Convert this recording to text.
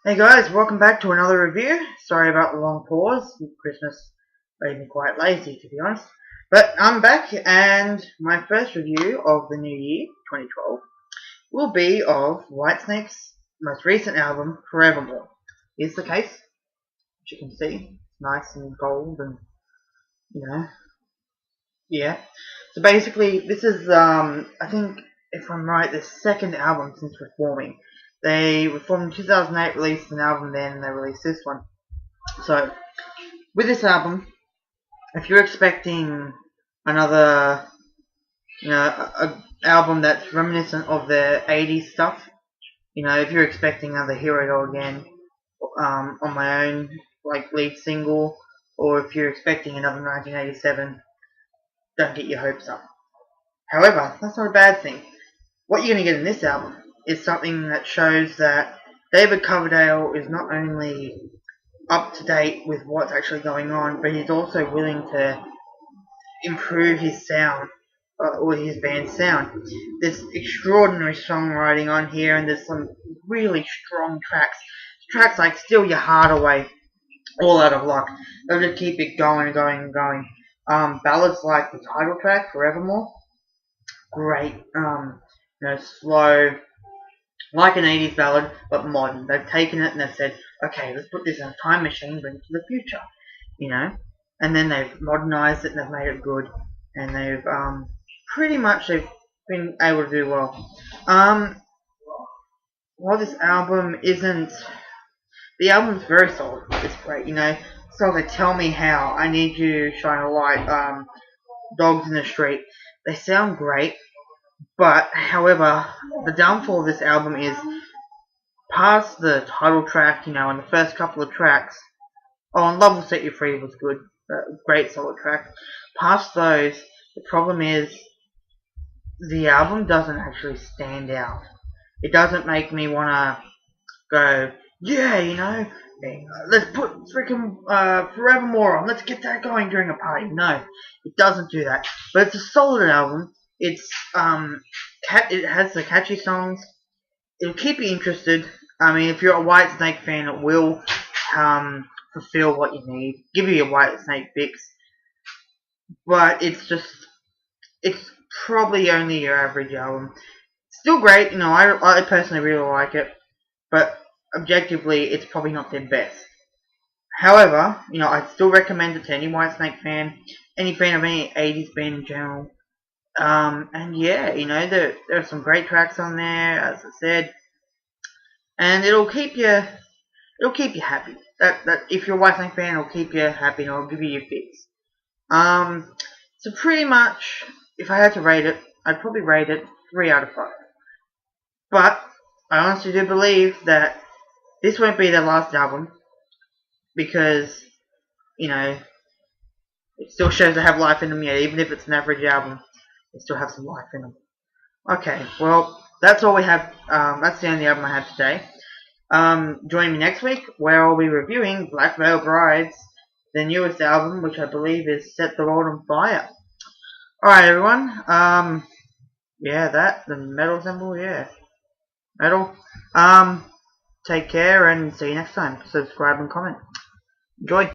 Hey guys, welcome back to another review. Sorry about the long pause. Christmas made me quite lazy, to be honest. But I'm back, and my first review of the new year, 2012, will be of Whitesnake's most recent album, Forevermore. Here's the case, which you can see. It's nice and gold and, you know, yeah. So basically, this is, I think, if I'm right, the second album since reforming. They reformed in 2008, released an album then, and they released this one. So, with this album, if you're expecting another, a album that's reminiscent of the 80s stuff, if you're expecting another Here I Go Again, on my own, like lead single, or if you're expecting another 1987, don't get your hopes up. However, that's not a bad thing. What you're going to get in this album is something that shows that David Coverdale is not only up to date with what's actually going on, but he's also willing to improve his sound, or his band's sound. There's extraordinary songwriting on here, and there's some really strong tracks. Tracks like Steal Your Heart Away, All Out of Luck. They'll just keep it going and going and going. Ballads like the title track, Forevermore, great. Slow, like an 80s ballad, but modern. They've taken it and they've said, okay, let's put this in a time machine, bring it to the future, and then they've modernized it and they've made it good, and they've pretty much they've been able to do well. While this album isn't, the album's very solid. It's great, So like Tell Me How, I Need You, Shine a Light, Dogs in the Street. They sound great. But, however, the downfall of this album is past the title track, and the first couple of tracks. Oh, and Love Will Set You Free was good. Great solid track. Past those, the problem is the album doesn't actually stand out. It doesn't make me want to go, yeah, let's put freaking Forevermore on. Let's get that going during a party. No, it doesn't do that. But it's a solid album. It's it has the catchy songs. It'll keep you interested. I mean, if you're a Whitesnake fan, it will fulfill what you need, give you your Whitesnake fix. But it's probably only your average album. Still great, I personally really like it, but objectively, it's probably not their best. However, I'd still recommend it to any Whitesnake fan, any fan of any 80s band in general. And yeah, there are some great tracks on there, as I said, and it'll keep you happy. That if you're a Whitesnake fan, it'll keep you happy and it'll give you your fix. So pretty much, if I had to rate it, I'd probably rate it 3 out of 5. But I honestly do believe that this won't be their last album, because it still shows they have life in them yet, even if it's an average album. They still have some life in them. Okay, well, that's all we have. That's the only album I have today. Join me next week, where I'll be reviewing Black Veil Brides, their newest album, which I believe is Set the World on Fire. Alright, everyone. The metal symbol, yeah. Metal. Take care and see you next time. Subscribe and comment. Enjoy.